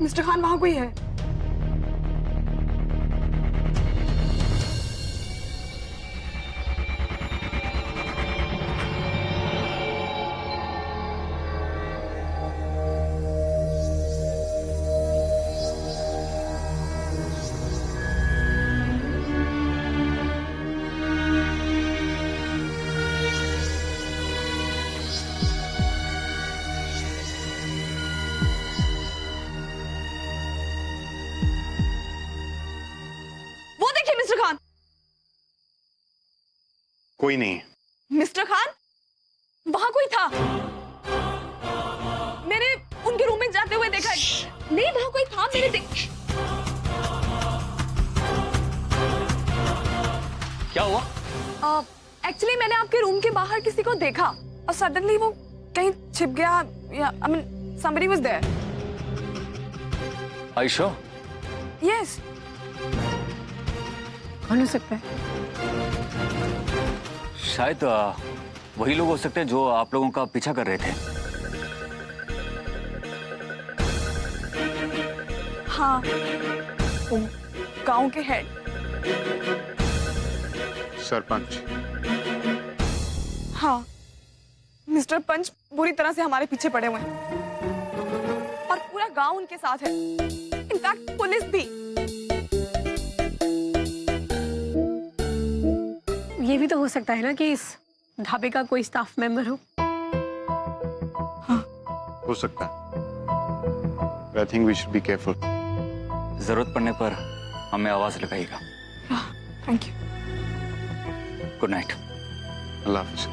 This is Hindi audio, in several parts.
मिस्टर खान वहां कोई है? कोई नहीं। मिस्टर खान, वहां कोई था। मैंने उनके रूम में जाते हुए देखा। नहीं, वहां कोई था, मैंने क्या हुआ? एक्चुअली मैंने आपके रूम के बाहर किसी को देखा और सडनली वो कहीं छिप गया या I mean somebody was there. Are you sure? Yes. कौन हो सकता है? शायद वही लोग हो सकते हैं जो आप लोगों का पीछा कर रहे थे। हाँ, गांव के हेड सरपंच। हाँ, मिस्टर पंच बुरी तरह से हमारे पीछे पड़े हुए हैं और पूरा गांव उनके साथ है। इनफैक्ट पुलिस भी। ये भी तो हो सकता है ना कि इस ढाबे का कोई स्टाफ मेंबर हो। हो सकता है। I think we should be careful. जरूरत पड़ने पर हमें आवाज लगाइएगा। Thank you. Good night. अल्लाह हाफिज।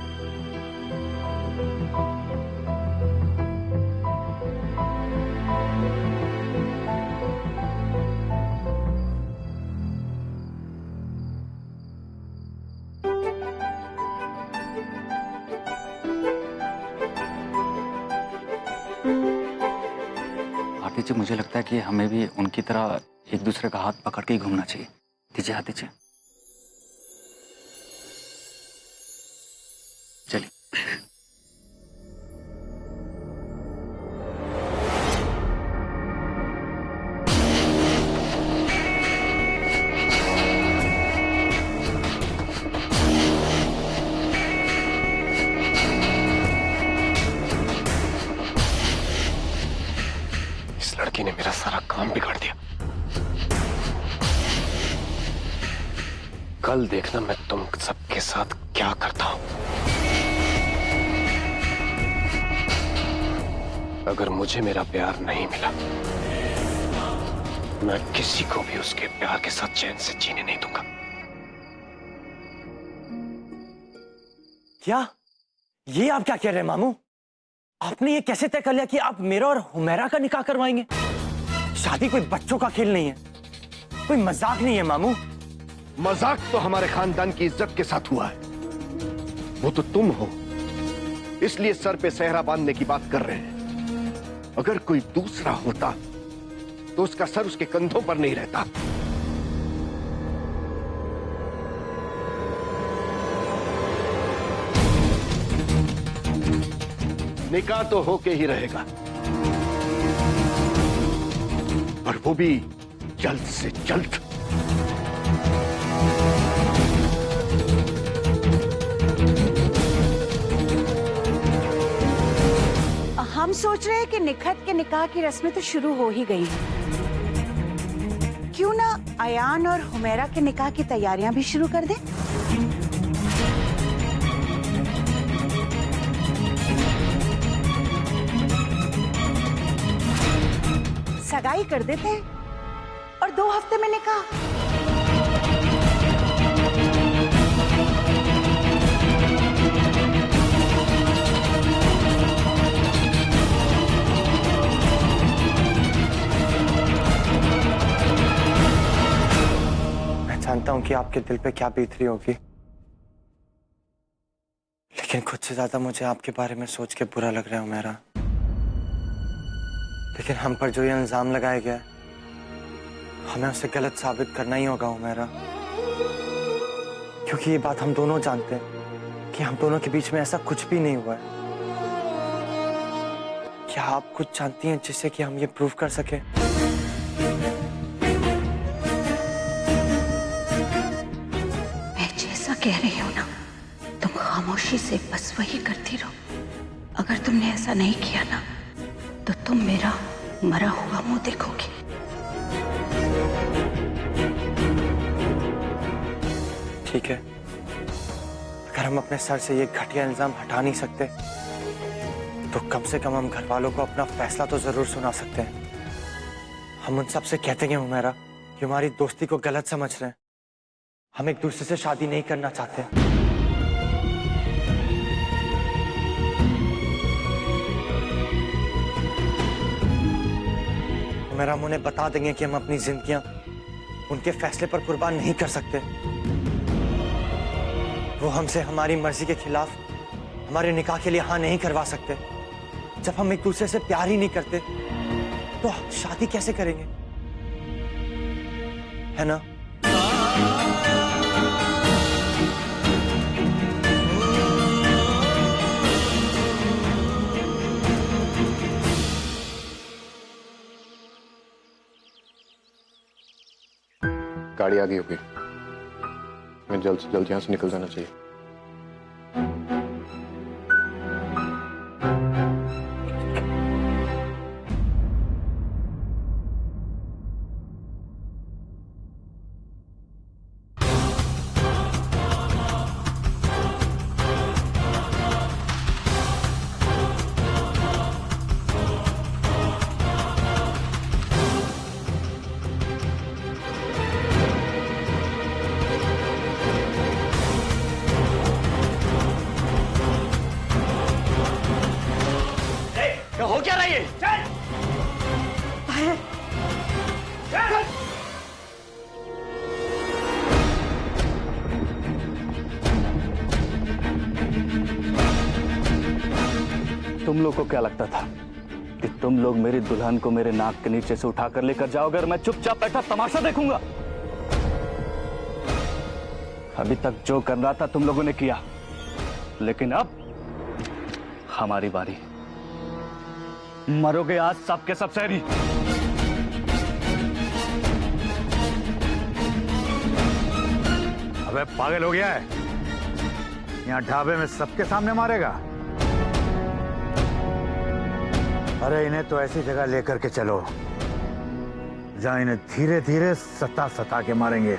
आरती जी, मुझे लगता है कि हमें भी उनकी तरह एक दूसरे का हाथ पकड़ के ही घूमना चाहिए। दीजिए हाथ दीजिए। चलिए। इस लड़की ने मेरा सारा काम बिगाड़ दिया। कल देखना मैं तुम सबके साथ क्या करता हूं। अगर मुझे मेरा प्यार नहीं मिला, मैं किसी को भी उसके प्यार के साथ चैन से जीने नहीं दूंगा। क्या? ये आप क्या कह रहे हैं मामू? आपने ये कैसे तय कर लिया कि आप मेरा और हुमैरा का निकाह करवाएंगे? शादी कोई बच्चों का खेल नहीं है, कोई मजाक नहीं है मामू। मजाक तो हमारे खानदान की इज्जत के साथ हुआ है। वो तो तुम हो, इसलिए सर पे सेहरा बांधने की बात कर रहे हैं। अगर कोई दूसरा होता तो उसका सर उसके कंधों पर नहीं रहता। निकाह तो होके ही रहेगा, और वो भी जल्द से जल्द। हम सोच रहे हैं कि निखत के निकाह की रस्में तो शुरू हो ही गई हैं। क्यों ना अयान और हुमैरा के निकाह की तैयारियां भी शुरू कर दें? सगाई कर देते हैं और 2 हफ्ते में निकाह। मैं जानता हूं कि आपके दिल पे क्या बीत रही होगी, लेकिन खुद से ज्यादा मुझे आपके बारे में सोच के बुरा लग रहा है हुमैरा। लेकिन हम पर जो ये इल्जाम लगाया गया है, हमें उसे गलत साबित करना ही होगा हुमैरा, क्योंकि ये बात हम दोनों जानते हैं कि हम दोनों के बीच में ऐसा कुछ भी नहीं हुआ है। क्या आप कुछ जानती हैं जिससे कि हम ये प्रूव कर सके? खामोशी से बस वही करती रहो। अगर तुमने ऐसा नहीं किया ना तो तुम मेरा मरा हुआ मुंह देखोगे। ठीक है, अगर हम अपने सर से ये घटिया इल्जाम हटा नहीं सकते तो कम से कम हम घर वालों को अपना फैसला तो जरूर सुना सकते हैं। हम उन सबसे कहते हैं हुमैरा कि हमारी दोस्ती को गलत समझ रहे हैं, हम एक दूसरे से शादी नहीं करना चाहते। हुमैरा, हम उन्हें बता देंगे कि हम अपनी जिंदगियां उनके फैसले पर कुर्बान नहीं कर सकते। वो हमसे हमारी मर्जी के खिलाफ हमारे निकाह के लिए हाँ नहीं करवा सकते। जब हम एक दूसरे से प्यार ही नहीं करते तो शादी कैसे करेंगे, है ना? गाड़ी आ गई होगी, मैं जल्द से जल्द यहाँ से निकल जाना चाहिए। हो क्या रहा है ये? तुम लोग को क्या लगता था कि तुम लोग मेरी दुल्हन को मेरे नाक के नीचे से उठाकर लेकर जाओगे और मैं चुपचाप बैठा तमाशा देखूंगा? अभी तक जो करना था तुम लोगों ने किया, लेकिन अब हमारी बारी। मरोगे आज सबके सब शहरी। अबे पागल हो गया है? यहाँ ढाबे में सबके सामने मारेगा? अरे इन्हें तो ऐसी जगह लेकर के चलो जहाँ इन्हें धीरे धीरे सता सता के मारेंगे।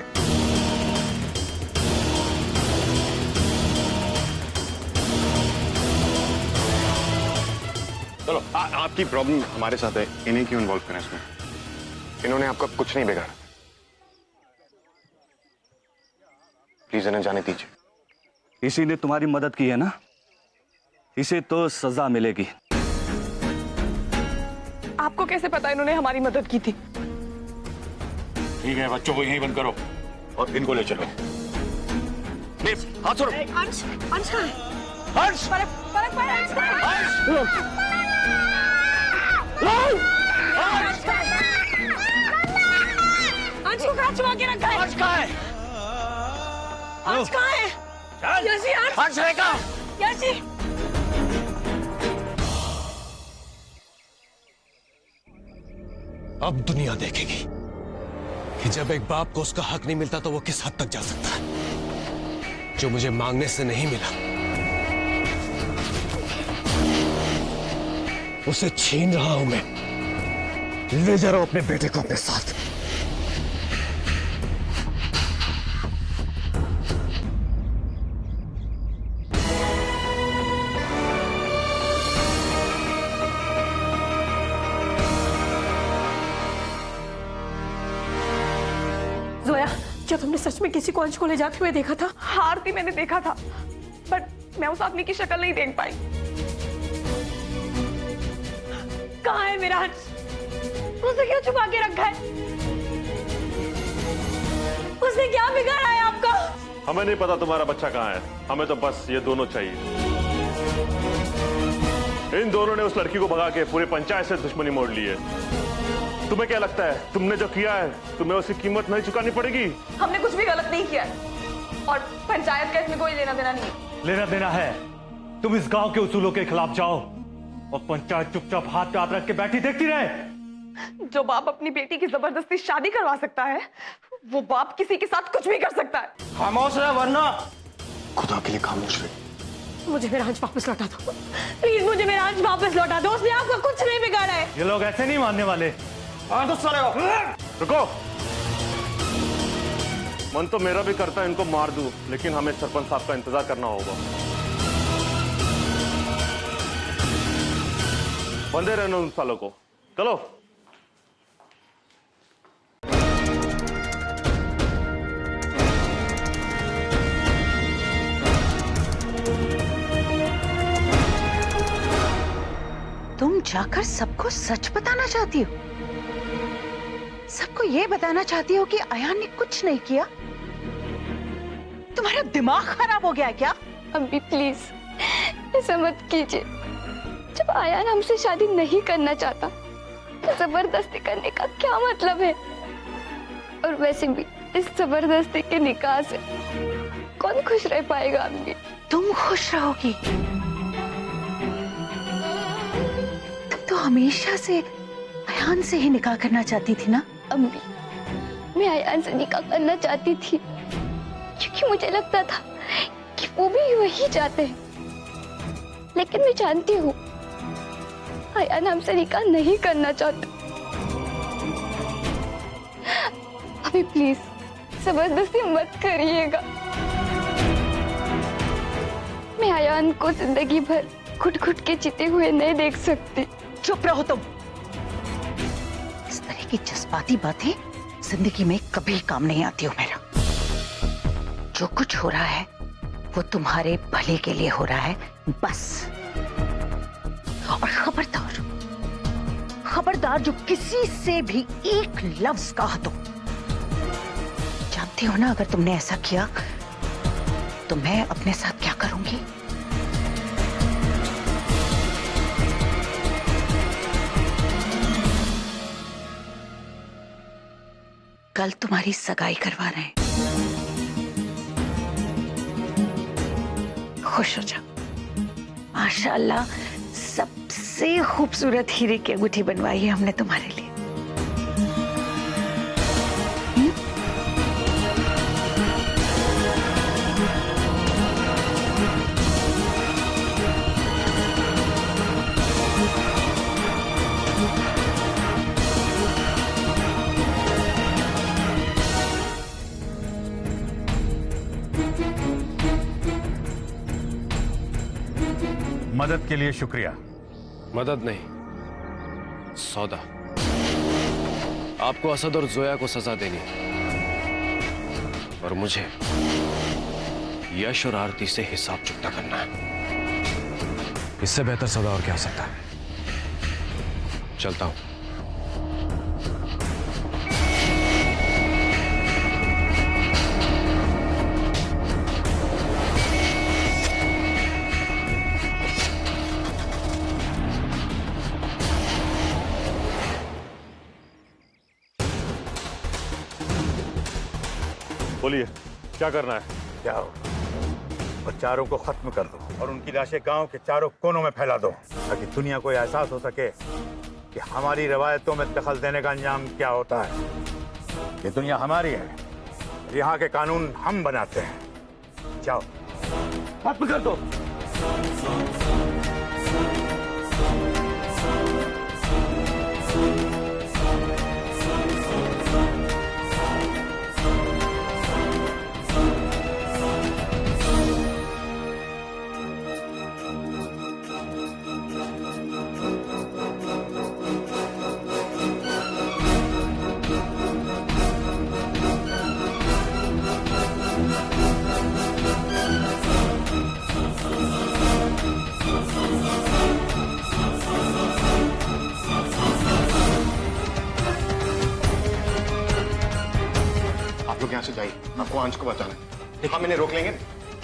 चलो, आपकी प्रॉब्लम हमारे साथ है, इन्हें क्यों इन्वॉल्व करें इसमें? इन्होंने आपका कुछ नहीं बिगाड़ा। प्लीज इन्हें जाने दीजिए। इसी ने तुम्हारी मदद की है ना, इसे तो सजा मिलेगी। आपको कैसे पता इन्होंने हमारी मदद की थी? ठीक है, बच्चों को यहीं बंद करो और इनको ले चलो। प्लीज हाथ छोड़ो। अंश, अंश कहाँ है? हर्ष! अंश को कहाँ छुपा के रखा है? हर्ष कहाँ है? अंश कहाँ है? यशी, अंश! हर्ष रहेगा। यशी! अब दुनिया देखेगी कि जब एक बाप को उसका हक नहीं मिलता तो वो किस हद तक जा सकता है। जो मुझे मांगने से नहीं मिला उसे छीन रहा हूं मैं। ले जा रहा हूं अपने बेटे को अपने साथ। जोया, क्या तुमने सच में किसी को अंश को ले जाते हुए देखा था? आरती मैंने देखा था, बट मैं उस आदमी की शक्ल नहीं देख पाई। कहाँ है मेरा अंश? उसे क्यों छुपा के रखा है? उसने क्या बिगाड़ा है आपका? हमें नहीं पता तुम्हारा बच्चा कहाँ है, हमें तो बस ये दोनों चाहिए। इन दोनों ने उस लड़की को भगा के पूरे पंचायत से दुश्मनी मोड़ ली है। तुम्हें क्या लगता है तुमने जो किया है तुम्हें उसकी कीमत नहीं चुकानी पड़ेगी? हमने कुछ भी गलत नहीं किया है और पंचायत का इसमें कोई लेना देना नहीं है। लेना देना है। तुम इस गांव के उसूलों के खिलाफ जाओ और पंचायत चुपचाप हाथ पे हाथ रख के बैठी देखती रहे। जो बाप अपनी बेटी की जबरदस्ती शादी करवा सकता है, वो बाप किसी के साथ कुछ भी कर सकता है। खामोश रहे वरना। खुदा के लिए खामोश रहे। मुझे मेरा अंश वापस लौटा दो, प्लीज मुझे मेरा अंश वापस लौटा दो। उसने आपका कुछ नहीं बिगाड़ा है। ये लोग ऐसे नहीं मानने वाले। रुको। मन तो मेरा भी करता है इनको मार दूं, लेकिन हमें सरपंच साहब का इंतजार करना होगा। बंदे रहने उन सालों को। चलो। तुम जाकर सबको सच बताना चाहती हो? सबको ये बताना चाहती हो कि अयान ने कुछ नहीं किया? तुम्हारा दिमाग खराब हो गया है क्या? अम्मी प्लीज ऐसा मत कीजिए। जब अयान हमसे शादी नहीं करना चाहता तो जबरदस्ती करने का क्या मतलब है? और वैसे भी इस जबरदस्ती के निकाह से कौन खुश रह पाएगा अम्मी? तुम खुश रहोगी? तुम तो हमेशा से अयान से ही निकाह करना चाहती थी ना? अम्मी मैं अयान से निकाह करना चाहती थी क्योंकि मुझे लगता था कि वो भी वही चाहते हैं, लेकिन मैं जानती हूँ अयान हमसे निकाह नहीं करना चाहते। अभी प्लीज जबरदस्ती मत करिएगा। मैं अयान को जिंदगी भर घुट घुट के जीते हुए नहीं देख सकती। चुप रहो तुम। इस तरह की जज्बाती बातें जिंदगी में कभी काम नहीं आती हो मेरा। जो कुछ हो रहा है वो तुम्हारे भले के लिए हो रहा है बस। और खबरदार, खबरदार जो किसी से भी एक लफ्ज कहा तो, जानती हो ना अगर तुमने ऐसा किया तो मैं अपने साथ क्या करूंगी? कल तुम्हारी सगाई करवा रहे हैं। खुश हो जाओ। माशाअल्लाह सबसे खूबसूरत हीरे की अंगूठी बनवाई है हमने तुम्हारे लिए। मदद के लिए शुक्रिया। मदद नहीं, सौदा। आपको असद और जोया को सजा देनी और मुझे यश और आरती से हिसाब चुकता करना है। इससे बेहतर सौदा और क्या हो सकता है? चलता हूं। बोलिए क्या करना है? जाओ और चारों को खत्म कर दो और उनकी लाशें गांव के चारों कोनों में फैला दो ताकि दुनिया को एहसास हो सके कि हमारी रवायतों में दखल देने का अंजाम क्या होता है। ये दुनिया हमारी है, यहाँ के कानून हम बनाते हैं। जाओ खत्म कर दो। यहाँ से जाइए, आपको अंश को बचाना है। हम इन्हें रोक लेंगे,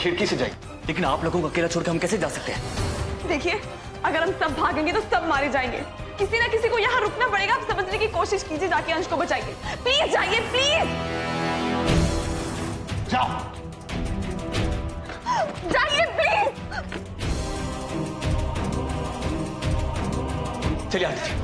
खिड़की से जाइए। लेकिन आप लोगों को अकेला छोड़ के हम कैसे जा सकते हैं? देखिए अगर हम सब भागेंगे तो सब मारे जाएंगे। किसी ना किसी को यहाँ रुकना पड़ेगा। आप समझने की कोशिश कीजिए, जाके अंश को बचाइए। प्लीज जाइए, प्लीज जाओ। जाइए प्लीज। चलिए आदित्य।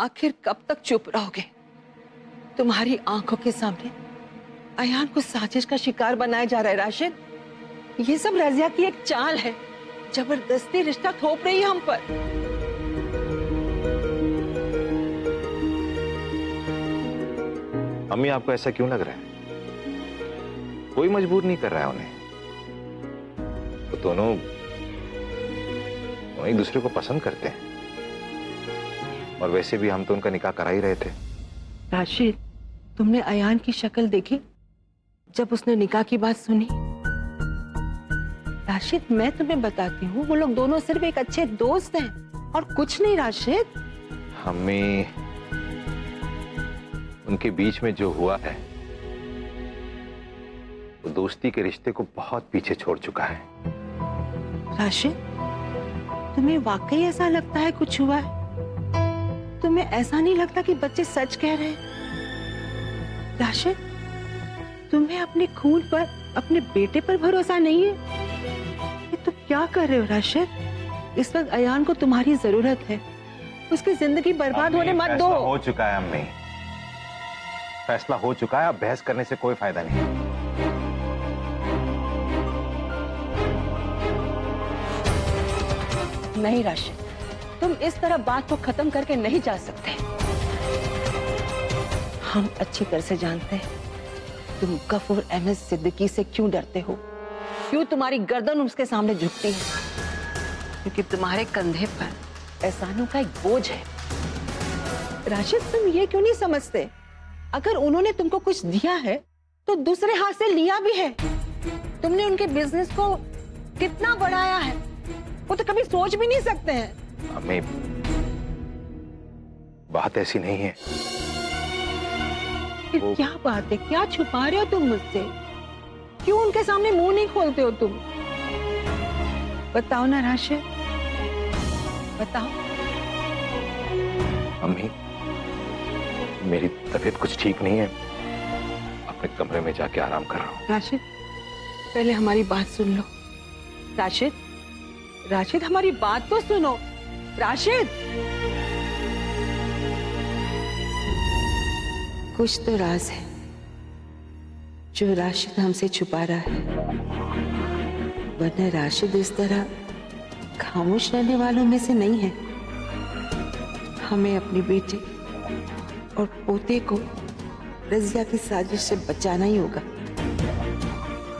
आखिर कब तक चुप रहोगे? तुम्हारी आंखों के सामने अयान को साजिश का शिकार बनाया जा रहा है राशिद। ये सब रजिया की एक चाल है, जबरदस्ती रिश्ता थोप रही है हम पर। अम्मी, आपको ऐसा क्यों लग रहा है? कोई मजबूर नहीं कर रहा है उन्हें। वो दोनों एक दूसरे को पसंद करते हैं, और वैसे भी हम तो उनका निकाह करा ही रहे थे। राशिद, तुमने अयान की शक्ल देखी जब उसने निकाह की बात सुनी? राशिद, मैं तुम्हें बताती हूँ, वो लोग दोनों सिर्फ एक अच्छे दोस्त हैं और कुछ नहीं। राशिद, अम्मी, उनके बीच में जो हुआ है वो दोस्ती के रिश्ते को बहुत पीछे छोड़ चुका है। राशिद, तुम्हें वाकई ऐसा लगता है कुछ हुआ है? तुम्हें ऐसा नहीं लगता कि बच्चे सच कह रहे हैं? राशिद, तुम्हें अपने खून पर, अपने बेटे पर भरोसा नहीं है? ये तुम क्या कर रहे हो राशिद? इस वक्त अयान को तुम्हारी जरूरत है, उसकी जिंदगी बर्बाद होने मत दो। हो चुका है अम्मी, फैसला हो चुका है। अब बहस करने से कोई फायदा नहीं। नहीं राशिद, तुम इस तरह बात को खत्म करके नहीं जा सकते। हम अच्छी तरह से जानते हैं तुम गफूर अहमद सिद्दीकी से क्यों डरते हो, क्यों तुम्हारी गर्दन उसके सामने झुकती है। क्योंकि तुम्हारे कंधे पर एहसानों का एक बोझ है। राशिद, तुम ये क्यों नहीं समझते, अगर उन्होंने तुमको कुछ दिया है तो दूसरे हाथ से लिया भी है। तुमने उनके बिजनेस को कितना बढ़ाया है वो तो कभी सोच भी नहीं सकते हैं। अम्मी, बात ऐसी नहीं है। फिर क्या बात है, क्या छुपा रहे हो तुम मुझसे? क्यों उनके सामने मुंह नहीं खोलते हो तुम? बताओ ना राशिद, बताओ। अम्मी, मेरी तबीयत कुछ ठीक नहीं है, अपने कमरे में जाके आराम कर रहा हूँ। राशिद, पहले हमारी बात सुन लो। राशिद, राशिद, हमारी बात तो सुनो। राशिद, कुछ तो राज है जो राशिद हमसे छुपा रहा है, वरना राशिद इस तरह खामोश रहने वालों में से नहीं है। हमें अपने बेटे और पोते को रजिया की साजिश से बचाना ही होगा,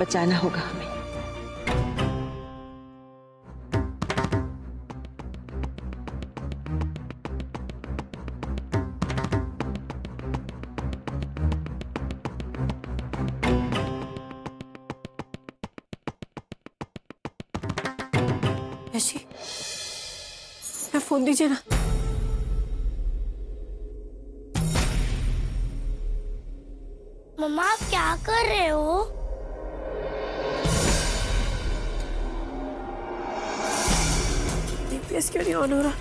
बचाना होगा हमें। यशी, मैं फोन दीजिए ना। मम्मा, आप क्या कर रहे हो? डीपीएस क्यों नहीं ऑन हो रहा?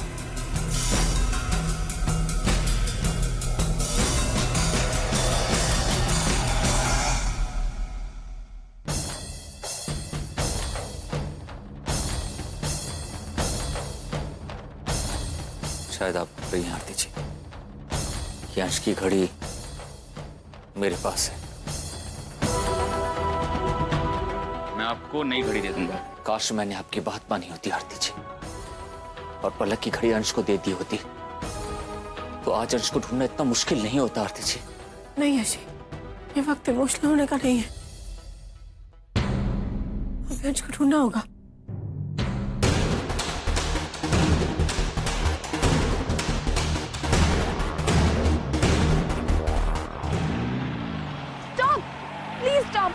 शायद आप कहीं आती थी कि अंश की घड़ी मेरे पास है। मैं आपको नई घड़ी दे दूंगा। काश मैंने आपकी बात मानी होती आरती जी, और पलक की घड़ी अंश को दे दी होती तो आज अंश को ढूंढना इतना मुश्किल नहीं होता आरती जी। नहीं यशी, ये वक्त इमोशनल होने का नहीं है। हमें अंश को ढूंढना होगा। Stop!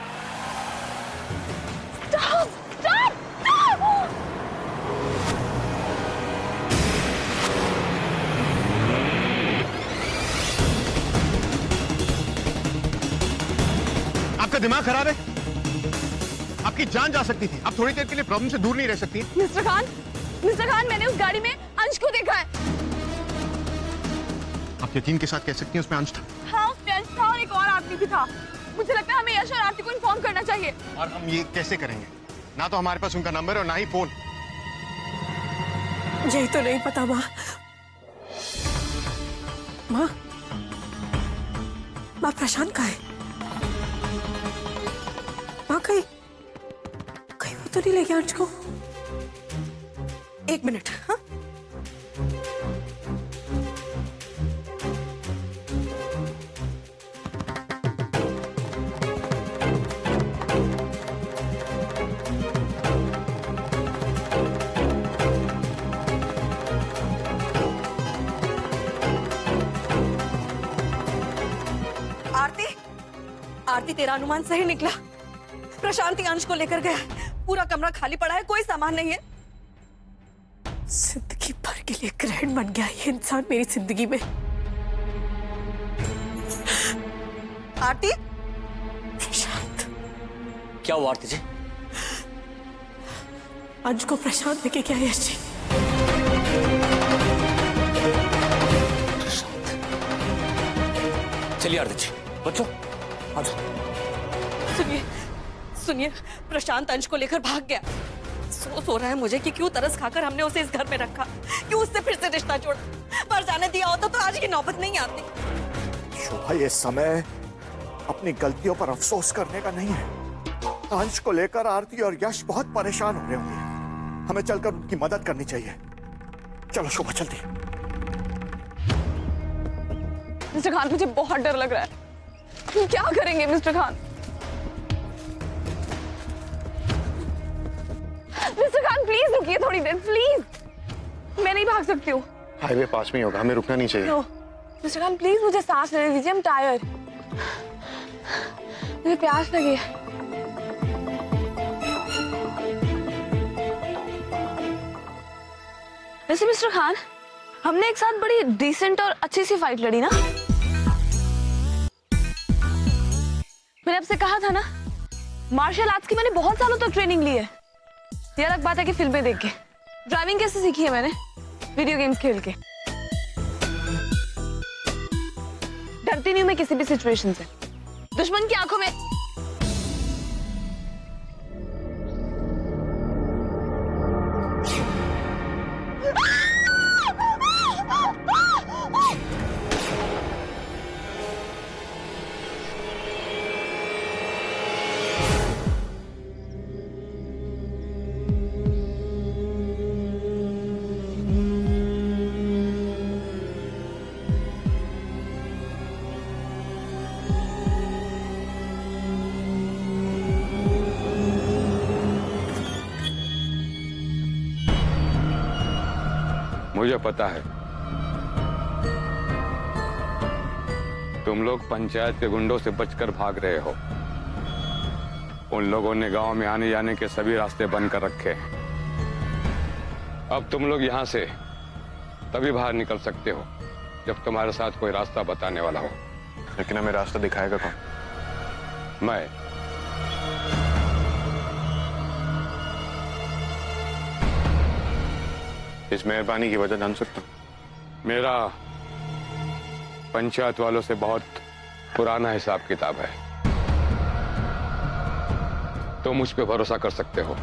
Stop! Stop! Stop! आपका दिमाग खराब है? आपकी जान जा सकती थी। आप थोड़ी देर के लिए प्रॉब्लम से दूर नहीं रह सकती। मिस्टर खान, मैंने उस गाड़ी में अंश को देखा है। आप यकीन के साथ कह सकती हैं उसमें अंश था? हाँ, उसमें अंश था और एक और आदमी भी था। मुझे लगता है हमें यश और आरती को इन्फॉर्म करना चाहिए। और हम ये कैसे करेंगे? ना तो हमारे पास उनका नंबर और ना ही फोन। यही तो नहीं पता माँ, माँ, माँ प्रशांत कहाँ है? माँ कहीं कहीं वो तो नहीं ले गया अंश को? एक मिनट। हाँ, आरती, आरती तेरा अनुमान सही निकला। प्रशांत ही अंश को लेकर गया। पूरा कमरा खाली पड़ा है, कोई सामान नहीं है। जिंदगी भर के लिए ग्रहण बन गया ये इंसान मेरी जिंदगी में। आरती, प्रशांत, क्या हुआ आरती जी? अंश को प्रशांत लेके क्या यश जी? प्रशांत, चलिए आरती जी, बच्चों आ जाओ। सुनिए सुनिए, प्रशांत अंश को लेकर भाग गया। सोच हो रहा है मुझे कि क्यों तरस खाकर हमने उसे इस घर में रखा, क्यों उससे फिर से रिश्ता जोड़ा। पर जाने दिया होता तो आज की नौबत नहीं आती। शोभा, ये समय अपनी गलतियों पर अफसोस करने का नहीं है। अंश को लेकर आरती और यश बहुत परेशान हो रहे होंगे। हमें चलकर उनकी मदद करनी चाहिए। चलो शोभा, जल्दी। मिस्टर खान, मुझे बहुत डर लग रहा है। क्या करेंगे mister Khan? Mister Khan please रुकिए थोड़ी देर, प्लीज। मैं नहीं भाग सकती हूँ। हाईवे पास में होगा, हमें रुकना नहीं चाहिए। नो मिस्टर खान, प्लीज मुझे सांस लेने दीजिए। I'm tired, मुझे प्यास लगी है। वैसे मिस्टर खान, हमने एक साथ बड़ी डिसेंट और अच्छी सी फाइट लड़ी ना? मैंने आपसे कहा था ना, मार्शल आर्ट्स की मैंने बहुत सालों तक ट्रेनिंग ली है। ये अलग बात है कि फिल्में देख के। ड्राइविंग कैसे सीखी है मैंने? वीडियो गेम्स खेल के। डरती नहीं हूं मैं किसी भी सिचुएशन से। दुश्मन की आंखों में मुझे पता है तुम लोग पंचायत के गुंडों से बचकर भाग रहे हो। उन लोगों ने गांव में आने जाने के सभी रास्ते बंद कर रखे हैं। अब तुम लोग यहां से तभी बाहर निकल सकते हो जब तुम्हारे साथ कोई रास्ता बताने वाला हो। लेकिन हमें रास्ता दिखाएगा कौन? मैं। इस मेहरबानी की वजह जान सकता हूं? मेरा पंचायत वालों से बहुत पुराना हिसाब किताब है। तो मुझ पे भरोसा कर सकते हो।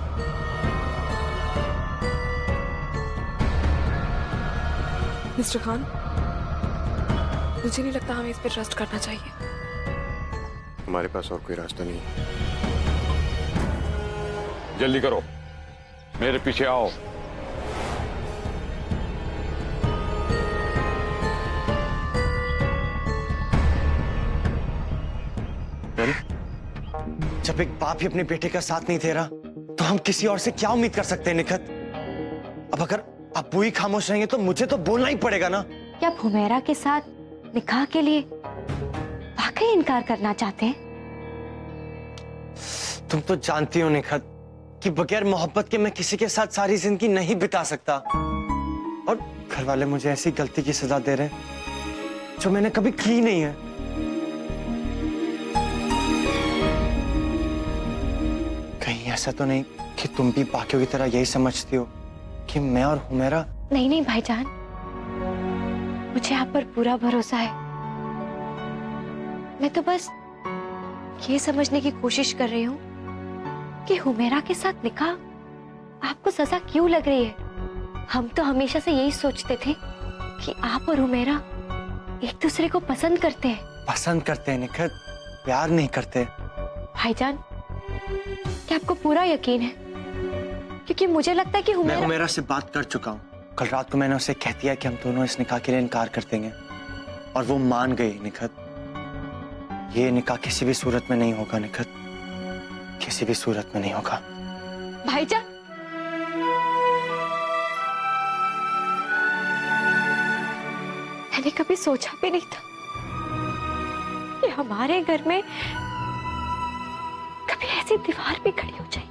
मिस्टर खान, मुझे नहीं लगता हमें इस पे ट्रस्ट करना चाहिए। हमारे पास और कोई रास्ता नहीं है। जल्दी करो, मेरे पीछे आओ। जब एक बाप ही अपने बेटे का साथ नहीं दे रहा तो हम किसी और से क्या उम्मीद कर सकते हैं निखत? अब अगर अब्बू ही खामोश रहेंगे तो मुझे तो बोलना ही पड़ेगा ना। क्या हुमैरा के साथ निकाह के लिए वाकई इनकार करना चाहते हैं? तुम तो जानती हो निखत कि बगैर मोहब्बत के मैं किसी के साथ सारी जिंदगी नहीं बिता सकता। और घर वाले मुझे ऐसी गलती की सजा दे रहे हैं जो मैंने कभी की नहीं है। कहीं ऐसा तो नहीं कि तुम भी बाकियों की तरह यही समझती हो कि मैं और हुमैरा? नहीं नहीं भाईजान, मुझे आप पर पूरा भरोसा है। मैं तो बस ये समझने की कोशिश कर रही हूँ कि हुमैरा के साथ निकाह आपको सजा क्यों लग रही है। हम तो हमेशा से यही सोचते थे कि आप और हुमैरा एक दूसरे को पसंद करते हैं। पसंद करते हैं निखत, प्यार नहीं करते। भाईजान, क्या आपको पूरा यकीन है? क्योंकि मुझे लगता है कि मैं हुमैरा से बात कर चुका हूँ। कल रात को मैंने उसे कह दिया कि हम दोनों इस निकाह के लिए इनकार कर देंगे और वो मान गई। निखत, ये निकाह किसी भी सूरत में नहीं होगा निखत, किसी भी सूरत में नहीं होगा। भाईजान, मैंने कभी सोचा भी नहीं था कि हमारे घर में कभी ऐसी दीवार भी खड़ी हो जाएगी।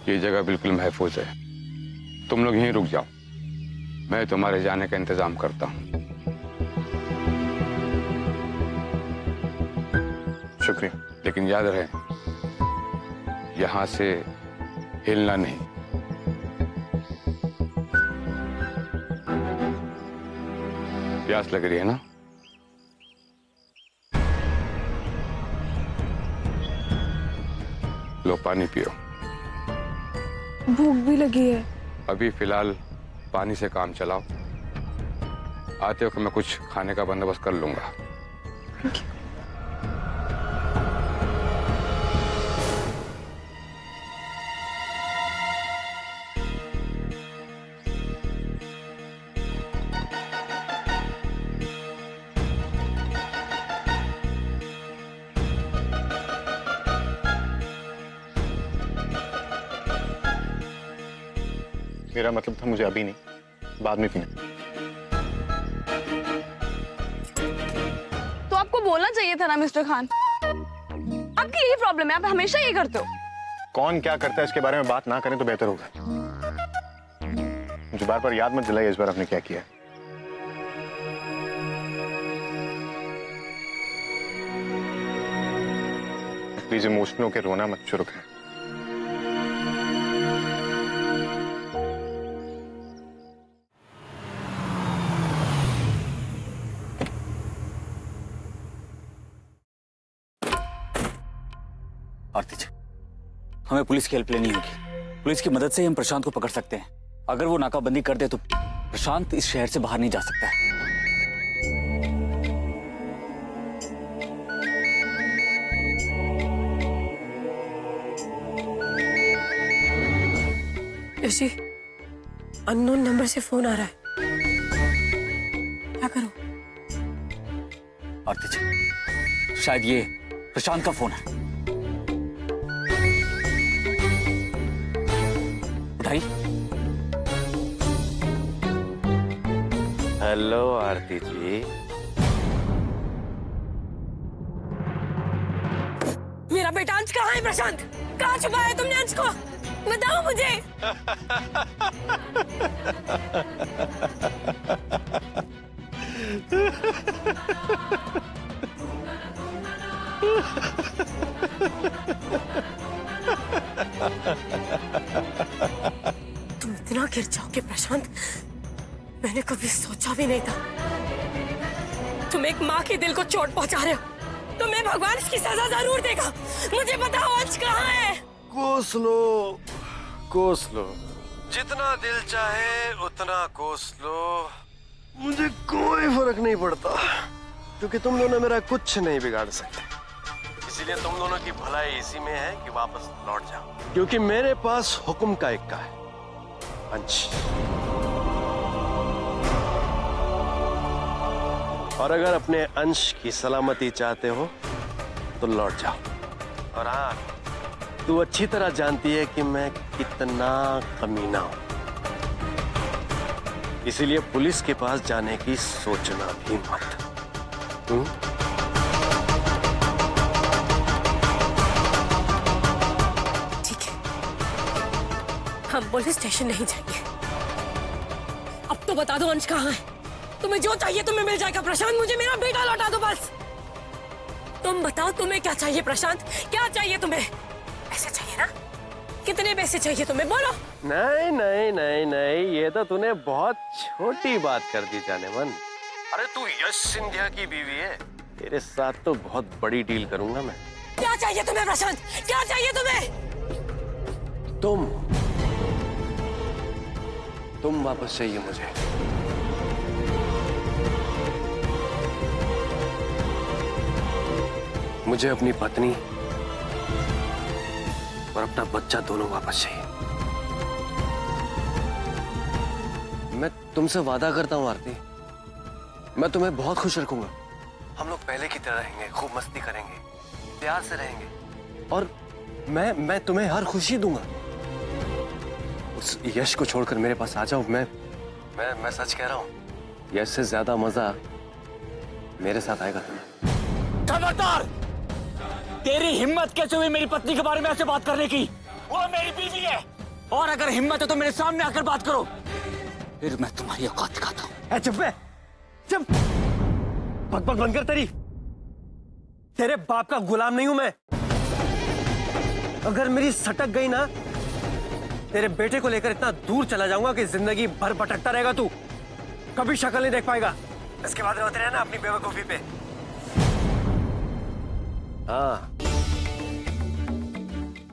ये जगह बिल्कुल महफूज है, तुम लोग यहीं रुक जाओ, मैं तुम्हारे जाने का इंतजाम करता हूँ। शुक्रिया। लेकिन याद रहे, यहां से हिलना नहीं। प्यास लग रही है ना? लो पानी पियो। भूख भी लगी है। अभी फिलहाल पानी से काम चलाओ, आते हो मैं कुछ खाने का बंदोबस्त कर लूंगा। मेरा मतलब था मुझे अभी नहीं, बाद में पीना। तो आपको बोलना चाहिए था ना मिस्टर खान, आपकी यही प्रॉब्लम है, आप हमेशा ये करते हो। कौन क्या करता है इसके बारे में बात ना करें तो बेहतर होगा। मुझे बार बार याद मत दिलाइए इस बार आपने क्या किया है। प्लीज इमोशनल होकर रोना मत शुरू करें। आरती जी, हमें पुलिस की हेल्प लेनी होगी। पुलिस की मदद से ही हम प्रशांत को पकड़ सकते हैं। अगर वो नाकाबंदी कर दे तो प्रशांत इस शहर से बाहर नहीं जा सकता है। ऋषि, अननोन नंबर से फोन आ रहा है, क्या करूं? आरती जी, शायद ये प्रशांत का फोन है। उठाई। हेलो आरती जी। मेरा बेटा अंश कहाँ है? प्रशांत, कहाँ छुपाया है तुमने अंश को? बताओ मुझे। तुम इतना गिर जाओगे प्रशांत, मैंने कभी सोचा भी नहीं था। तुम एक माँ के दिल को चोट पहुंचा रहे हो, तुम्हें भगवान इसकी सजा जरूर देगा। मुझे बताओ अंश कहाँ है? कोस लो, कोस लो, जितना दिल चाहे उतना कोस लो, मुझे कोई फर्क नहीं पड़ता, क्योंकि तुम दोनों मेरा कुछ नहीं बिगाड़ सकते। इसीलिए तुम दोनों की भलाई इसी में है कि वापस लौट जाओ, क्योंकि मेरे पास हुक्म का इक्का है, अंश। और अगर अपने अंश की सलामती चाहते हो तो लौट जाओ। और हाँ, तू अच्छी तरह जानती है कि मैं कितना कमीना हूं, इसीलिए पुलिस के पास जाने की सोचना भी मत। ठीक है, हम पुलिस स्टेशन नहीं जाएंगे। अब तो बता दो अंश कहाँ है। तुम्हें जो चाहिए तुम्हें मिल जाएगा प्रशांत। मुझे मेरा बेटा लौटा दो बस। तुम बताओ तुम्हें क्या चाहिए प्रशांत, क्या चाहिए तुम्हें? पैसे चाहिए ना? कितने पैसे चाहिए तुम्हें, बोलो। नहीं नहीं नहीं नहीं, ये तो तूने बहुत छोटी बात कर दी जाने मन। अरे तू यश सिंधिया की बीवी है, तेरे साथ तो बहुत बड़ी डील करूंगा मैं। क्या चाहिए तुम्हें प्रशांत, क्या चाहिए तुम्हें? तुम वापस चाहिए मुझे। मुझे अपनी पत्नी और अपना बच्चा दोनों वापस चाहिए। मैं तुमसे वादा करता हूं आरती, मैं तुम्हें बहुत खुश रखूंगा। हम लोग पहले की तरह रहेंगे, खूब मस्ती करेंगे, प्यार से रहेंगे और मैं तुम्हें हर खुशी दूंगा। उस यश को छोड़कर मेरे पास आ जाओ। मैं सच कह रहा हूं, यश से ज्यादा मजा मेरे साथ आएगा तुम्हें। खबरदार! तेरी हिम्मत कैसे हुई मेरी पत्नी के बारे में ऐसे बात करने की? वो मेरी बीवी है और अगर हिम्मत है तो मेरे सामने आकर बात करो, फिर मैं तुम्हारी औकात दिखाता हूँ। चुप बे, चुप। बकबक बंद कर तेरी। तेरे बाप का गुलाम नहीं हूं मैं। अगर मेरी सटक गई ना, तेरे बेटे को लेकर इतना दूर चला जाऊंगा कि जिंदगी भर भटकता रहेगा तू, कभी शक्ल नहीं देख पाएगा। इसके बाद रोते रहना अपनी बेवकूफी पे। हाँ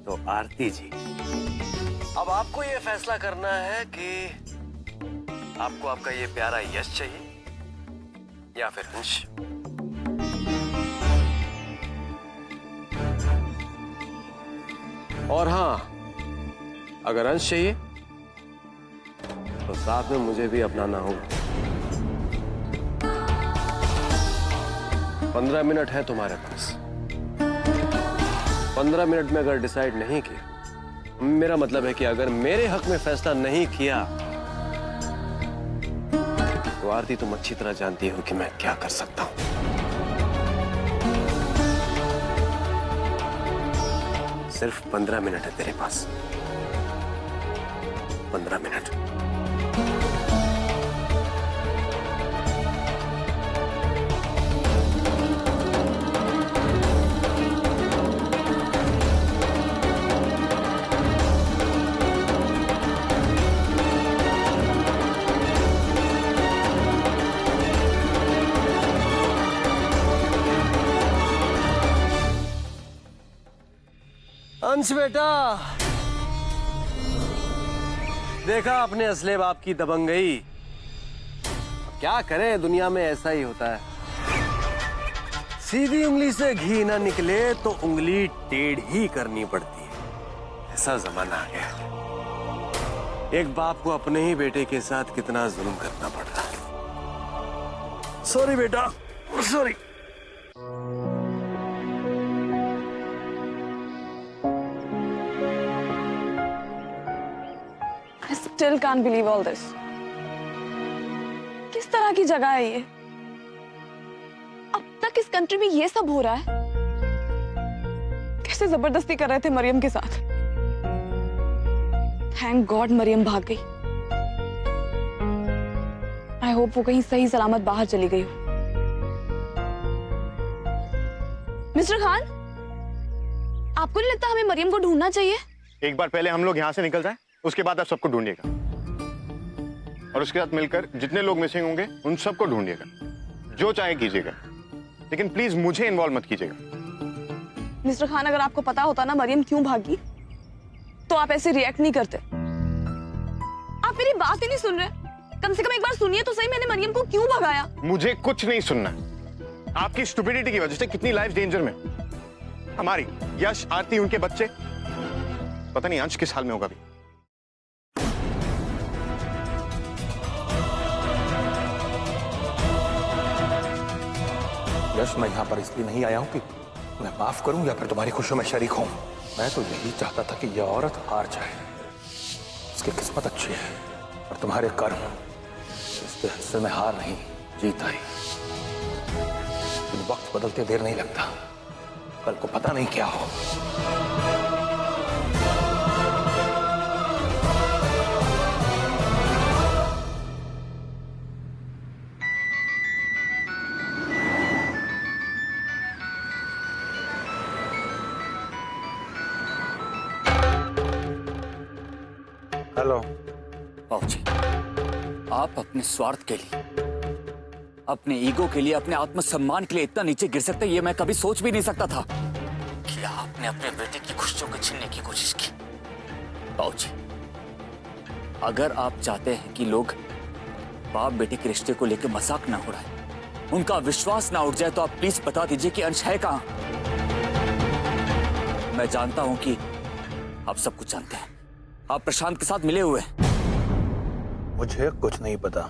तो आरती जी, अब आपको ये फैसला करना है कि आपको आपका ये प्यारा यश चाहिए या फिर अंश। और हाँ, अगर अंश चाहिए तो साथ में मुझे भी अपनाना होगा। 15 मिनट है तुम्हारे पास। 15 मिनट में अगर डिसाइड नहीं किया, मेरा मतलब है कि अगर मेरे हक में फैसला नहीं किया तो आरती तुम अच्छी तरह जानती हो कि मैं क्या कर सकता हूं। सिर्फ 15 मिनट है तेरे पास, 15 मिनट। अंश बेटा, देखा अपने असले बाप की दबंगई। क्या करें, दुनिया में ऐसा ही होता है। सीधी उंगली से घी ना निकले तो उंगली टेढ़ी करनी पड़ती है। ऐसा जमाना आ गया। एक बाप को अपने ही बेटे के साथ कितना जुल्म करना पड़ रहा है। सॉरी बेटा, sorry. I still can't believe all this. किस तरह की जगह है ये? अब तक इस कंट्री में ये सब हो रहा है? कैसे जबरदस्ती कर रहे थे मरियम के साथ? थैंक गॉड मरियम भाग गई। आई होप वो कहीं सही सलामत बाहर चली गई हो। मिस्टर खान, आपको नहीं लगता हमें मरियम को ढूंढना चाहिए? एक बार पहले हम लोग यहाँ से निकल जाएं, उसके बाद आप सबको ढूंढिएगा और उसके साथ मिलकर जितने लोग मिसिंग होंगे उन सबको ढूंढिएगा। जो चाहे कीजिएगा, लेकिन प्लीज मुझे इन्वॉल्व मत कीजिएगा। मिस्टर खान, अगर आपको पता होता ना मरियम क्यों भागी, तो आप ऐसे रिएक्ट नहीं करते। आप मेरी बात ही नहीं सुन रहे। कम से कम एक बार सुनिए तो सही, मैंने मरियम को क्यों भगाया? मुझे कुछ नहीं सुनना। आपकी स्टुपिडिटी की वजह से कितनी लाइफ डेंजर में। हमारी, यश, आरती, उनके बच्चे, पता नहीं अंश किस हाल में होगा भी। यश, मैं यहाँ पर इसलिए नहीं आया हूँ कि तुम्हें माफ करूं या फिर तुम्हारी खुशियों में शरीक हूं। मैं तो यही चाहता था कि यह औरत हार जाए। उसकी किस्मत अच्छी है और तुम्हारे कर्म, इसके हिस्से में हार नहीं, जीत आई। लेकिन वक्त बदलते देर नहीं लगता, कल को पता नहीं क्या हो। हेलो बाबूजी, आप अपने स्वार्थ के लिए, अपने ईगो के लिए, अपने आत्मसम्मान के लिए इतना नीचे गिर सकते, ये मैं कभी सोच भी नहीं सकता था कि आपने अपने बेटे की खुशियों को छीनने की कोशिश की। बाबूजी, अगर आप चाहते हैं कि लोग बाप बेटे के रिश्ते को लेकर मजाक ना उड़ाए, उनका विश्वास ना उठ जाए, तो आप प्लीज बता दीजिए कि अंश है कहां। मैं जानता हूं कि आप सब कुछ जानते हैं, आप प्रशांत के साथ मिले हुए हैं। मुझे कुछ नहीं पता।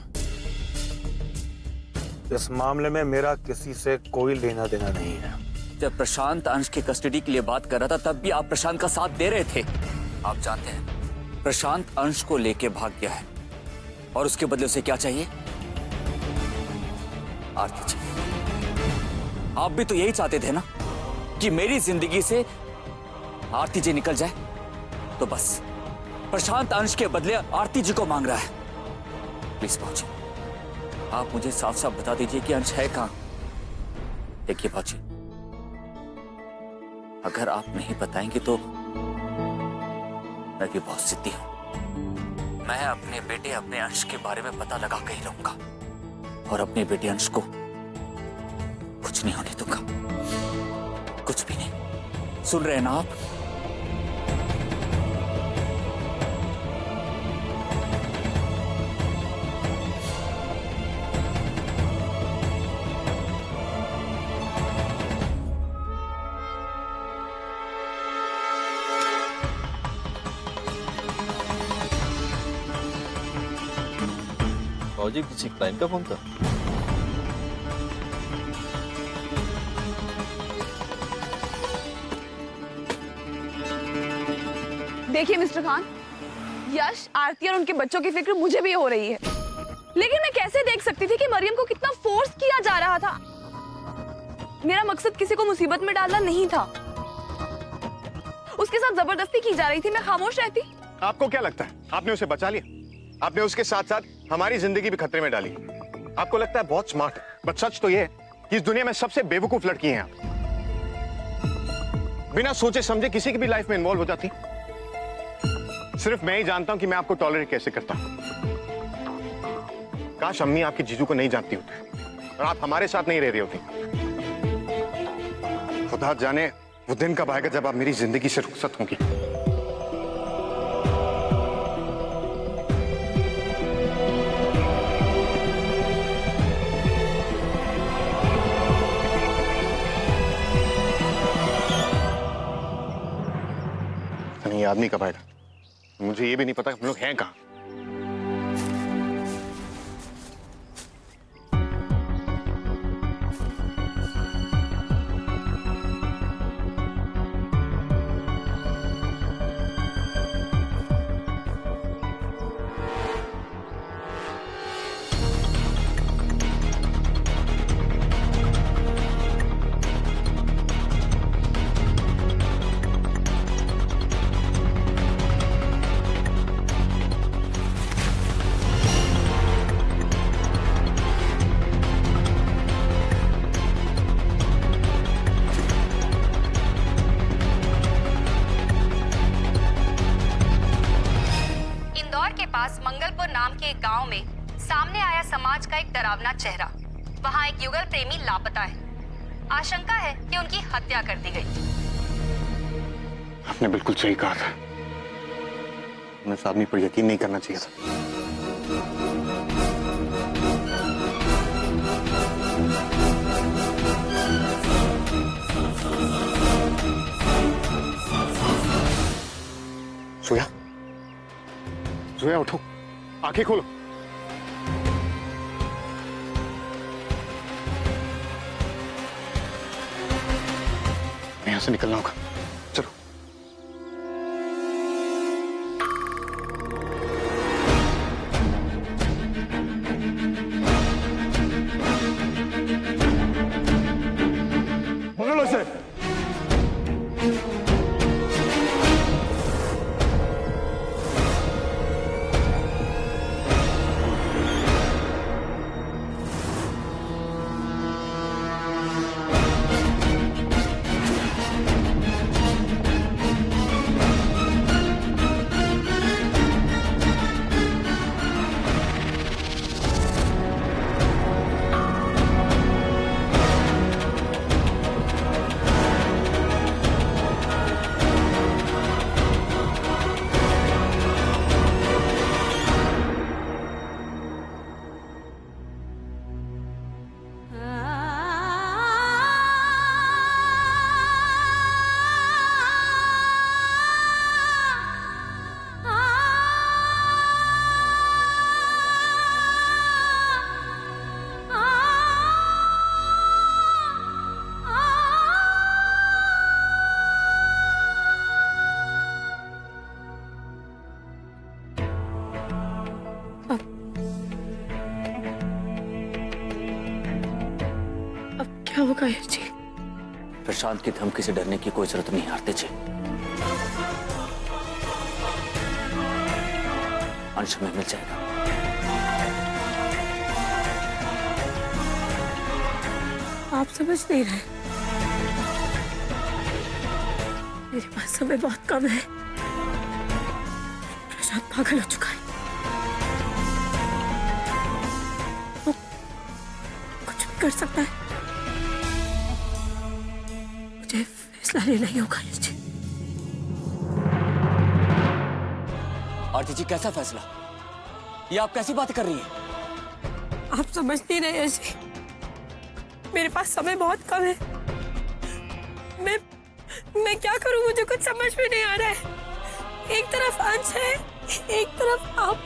इस मामले में मेरा किसी से कोई लेना देना नहीं है। जब प्रशांत अंश की कस्टडी के लिए बात कर रहा था, तब भी आप प्रशांत का साथ दे रहे थे। आप जानते हैं प्रशांत अंश को लेके भाग गया है और उसके बदले उसे क्या चाहिए? आरती जी, आप भी तो यही चाहते थे ना कि मेरी जिंदगी से आरती जी निकल जाए। तो बस प्रशांत अंश के बदले आरती जी को मांग रहा है। प्लीज बाबूजी, आप मुझे साफ साफ बता दीजिए कि अंश है कहां। देखिए बाबूजी, अगर आप नहीं बताएंगे तो मैं भी बहुत जिद्दी हूं। मैं अपने बेटे, अपने अंश के बारे में पता लगा के ही रहूंगा और अपने बेटे अंश को कुछ नहीं होने दूंगा, कुछ भी नहीं। सुन रहे हैं ना आप? फौजी, किसी क्लाइंट का फोन था? देखिए मिस्टर खान, यश, आरती और उनके बच्चों की फिक्र मुझे भी हो रही है, लेकिन मैं कैसे देख सकती थी कि मरियम को कितना फोर्स किया जा रहा था। मेरा मकसद किसी को मुसीबत में डालना नहीं था। उसके साथ जबरदस्ती की जा रही थी, मैं खामोश रहती। आपको क्या लगता है आपने उसे बचा लिया? आपने उसके साथ साथ हमारी जिंदगी भी खतरे में डाली। आपको लगता है बहुत स्मार्ट है, बट सच तो ये है कि इस दुनिया में सबसे बेवकूफ लड़की हैं आप। बिना सोचे समझे किसी की भी लाइफ में इन्वॉल्व हो जाती। सिर्फ मैं ही जानता हूं कि मैं आपको टॉलरेट कैसे करता हूं। काश अम्मी आपकी जीजू को नहीं जानती होती और आप हमारे साथ नहीं रह रही होती। खुदा जाने वो दिन कब आएगा जब आप मेरी जिंदगी से रुखसत होंगी। ये आदमी कब आएगा? मुझे ये भी नहीं पता हम लोग हैं कहां। मंगलपुर नाम के एक गांव में सामने आया समाज का एक डरावना चेहरा। वहां एक युगल प्रेमी लापता है। आशंका है कि उनकी हत्या कर दी गई। आपने बिल्कुल सही कहा था, मैं इस आदमी पर यकीन नहीं करना चाहिए था। सोया, सोया उठो, आंखें खोलो। यहाँ से निकलना होगा, चलो क्या होगा यश जी? प्रशांत की धमकी से डरने की कोई जरूरत नहीं आरती जी। अंश में मिल जाएगा। आप समझ नहीं रहे, मेरे पास समय बहुत कम है। प्रशांत पागल हो चुका है, वो कुछ भी कर सकता है। मुझे फैसला लेना ही होगा यश जी। आरती जी, कैसा फैसला? ये आप कैसी बातें कर रही हैं? आप समझ नहीं रहे यश जी, मेरे पास समय बहुत कम है। मैं क्या करूं, मुझे कुछ समझ में नहीं आ रहा है। एक तरफ अंश है, एक तरफ आप।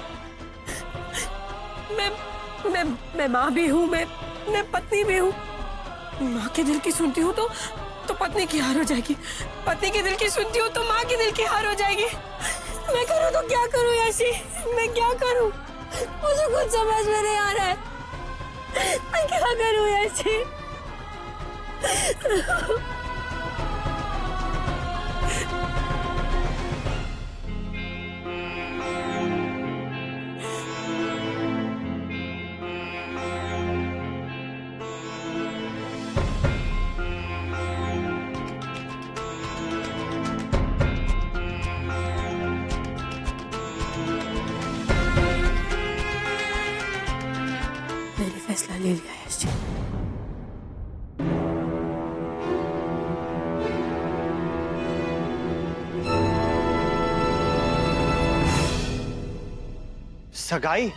मैं माँ भी हूँ, मैं पत्नी भी हूँ। माँ के दिल की सुनती हूँ तो पत्नी की हार हो जाएगी, पत्नी के दिल की सुनती हूँ तो माँ के दिल की हार हो जाएगी। मैं करूँ तो क्या करूँ यशी, मैं क्या करूँ? मुझे कुछ समझ में नहीं आ रहा है, मैं क्या करूँ यशी? मैंने फैसला ले लिया यश जी। सगाई?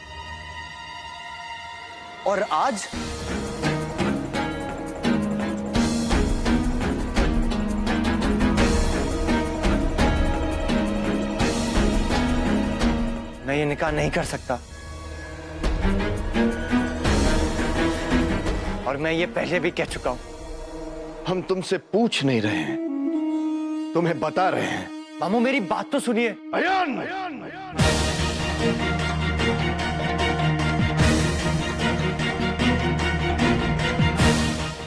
और आज? मैं ये निकाह नहीं कर सकता, और मैं ये पहले भी कह चुका हूं। हम तुमसे पूछ नहीं रहे हैं, तुम्हें बता रहे हैं। मामू, मेरी बात तो सुनिए। अयान!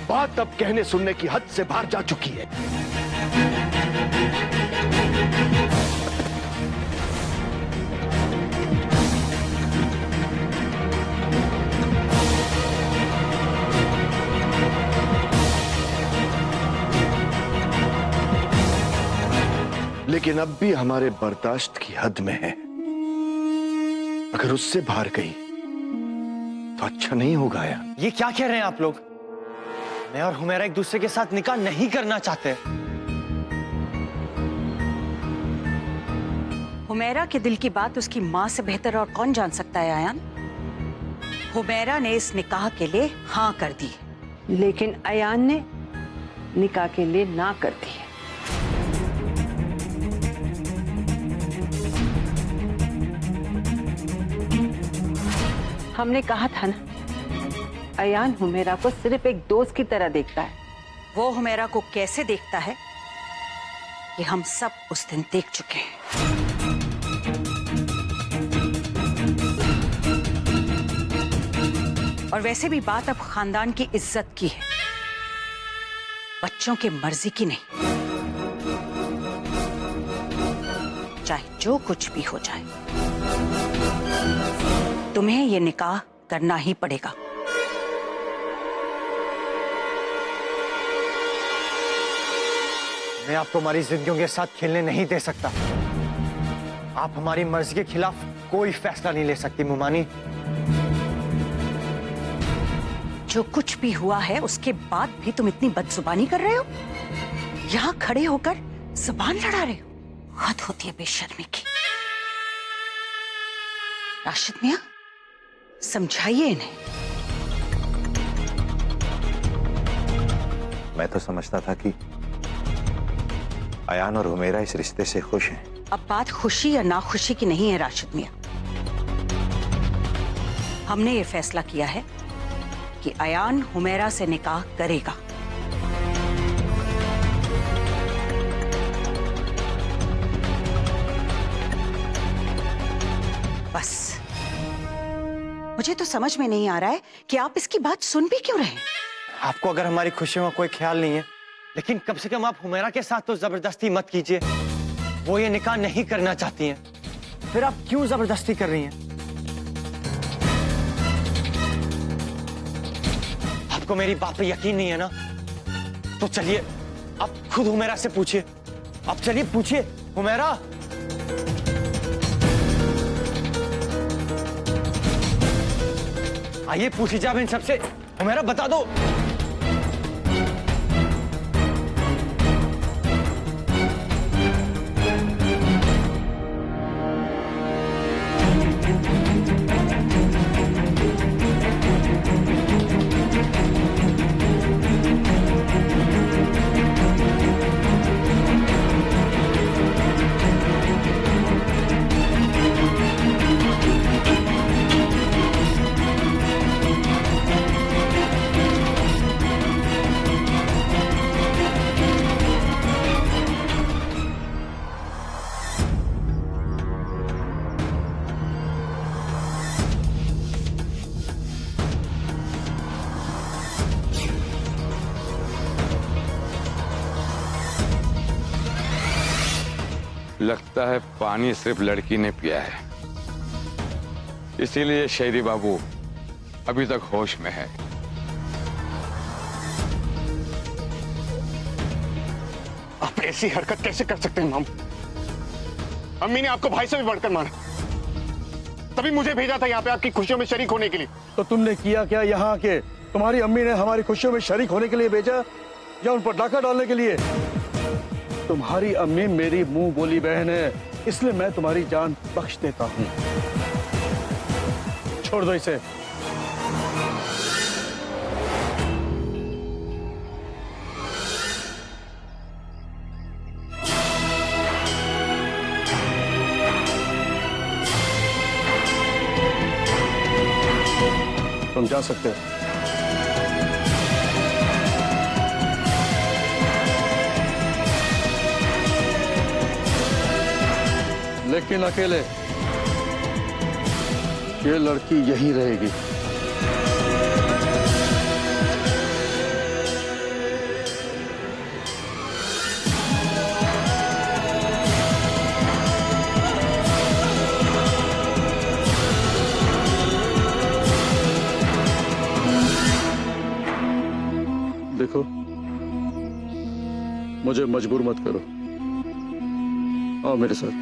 बात अब कहने सुनने की हद से बाहर जा चुकी है। लेकिन अब भी हमारे बर्दाश्त की हद में है। अगर उससे बाहर गई तो अच्छा नहीं होगा यार। ये क्या कह रहे हैं आप लोग? मैं और हुमैरा एक दूसरे के साथ निकाह नहीं करना चाहते। हुमैरा के दिल की बात उसकी माँ से बेहतर और कौन जान सकता है आयान? हुमैरा ने इस निकाह के लिए हाँ कर दी, लेकिन अयान ने निकाह के लिए ना कर दी। हमने कहा था ना, अयान हुमैरा को सिर्फ एक दोस्त की तरह देखता है। वो हुमैरा को कैसे देखता है कि हम सब उस दिन देख चुके हैं। और वैसे भी बात अब खानदान की इज्जत की है, बच्चों की मर्जी की नहीं। चाहे जो कुछ भी हो जाए, तुम्हें ये निकाह करना ही पड़ेगा। मैं आपको हमारी जिंदगियों के साथ खेलने नहीं दे सकता। आप हमारी मर्जी के खिलाफ कोई फैसला नहीं ले सकती मुमानी। जो कुछ भी हुआ है उसके बाद भी तुम इतनी बदजुबानी कर रहे हो, यहाँ खड़े होकर जुबान लड़ा रहे हो। हद होती है बेशर्मी की। राशिद मियां, समझाइए इन्हें। मैं तो समझता था कि अयान और हुमैरा इस रिश्ते से खुश हैं। अब बात खुशी या नाखुशी की नहीं है राशिद मियां। हमने ये फैसला किया है कि अयान हुमैरा से निकाह करेगा। बस मुझे तो समझ में नहीं आ रहा है कि आप इसकी बात सुन भी क्यों रहे हैं। आपको अगर हमारी खुशियों का कोई ख्याल नहीं है, लेकिन कम से कम आप हुमैरा के साथ तो जबरदस्ती मत कीजिए। वो ये निकाह नहीं करना चाहती हैं, फिर आप क्यों जबरदस्ती कर रही हैं? आपको मेरी बात पे यकीन नहीं है ना? तो चलिए आप खुद हुमैरा से पूछिए। आप चलिए पूछिए हुमैरा। आइए पूछ लीजिए आप इन सबसे। हुमैरा बता दो। लगता है पानी सिर्फ लड़की ने पिया है, इसीलिए शेरी बाबू अभी तक होश में है। आप ऐसी हरकत कैसे कर सकते हैं मामू? अम्मी ने आपको भाई से भी बढ़कर माना, तभी मुझे भेजा था यहाँ पे आपकी खुशियों में शरीक होने के लिए। तो तुमने किया क्या यहाँ आके? तुम्हारी अम्मी ने हमारी खुशियों में शरीक होने के लिए भेजा या उन पर डाका डालने के लिए? तुम्हारी अम्मी मेरी मुंह बोली बहन है, इसलिए मैं तुम्हारी जान बख्श देता हूं। छोड़ दो इसे। तुम जा सकते हो। लेकिन अकेले। ये लड़की यहीं रहेगी। देखो, मुझे मजबूर मत करो। आओ मेरे साथ।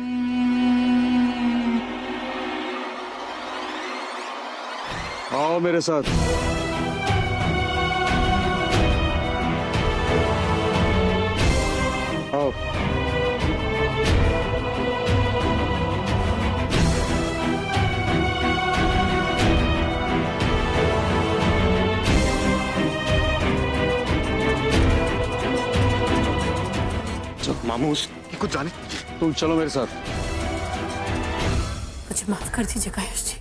आओ मेरे साथ। आओ। चलो मामू, उसकी कुछ जाने। तुम चलो मेरे साथ। मुझे माफ कर दीजिए आयुष जी।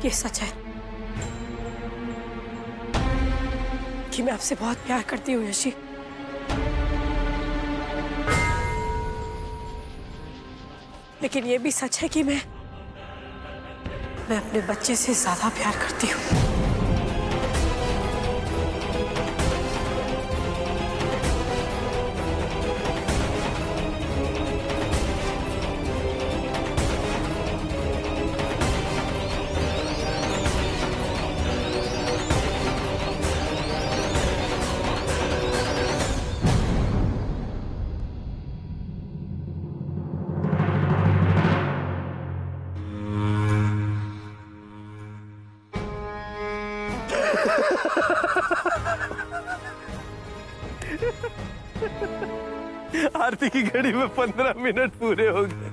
ये सच है कि मैं आपसे बहुत प्यार करती हूँ यशी। लेकिन ये भी सच है कि मैं अपने बच्चे से ज्यादा प्यार करती हूँ। आरती की घड़ी में 15 मिनट पूरे हो गए।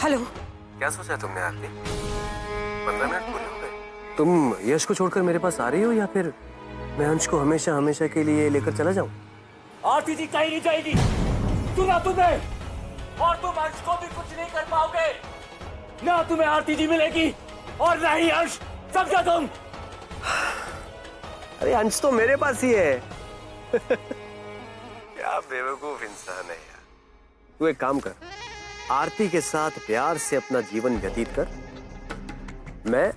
हेलो। क्या सोचा तुमने आरती? 15 मिनट पूरे हो गए। तुम यश को छोड़कर मेरे पास आ रही हो या फिर मैं अंश को हमेशा हमेशा के लिए लेकर चला जाऊं? आरती जी कहीं नहीं जाएगी, सुना तुम्हें, और तुम अंश को भी कुछ नहीं कर पाओगे। ना तुम्हें आरती जी मिलेगी और ना ही अंश, समझा तुम? अरे अंश तो मेरे पास ही है। क्या बेवकूफ इंसान है यार। तू एक काम कर, आरती के साथ प्यार से अपना जीवन व्यतीत कर। मैं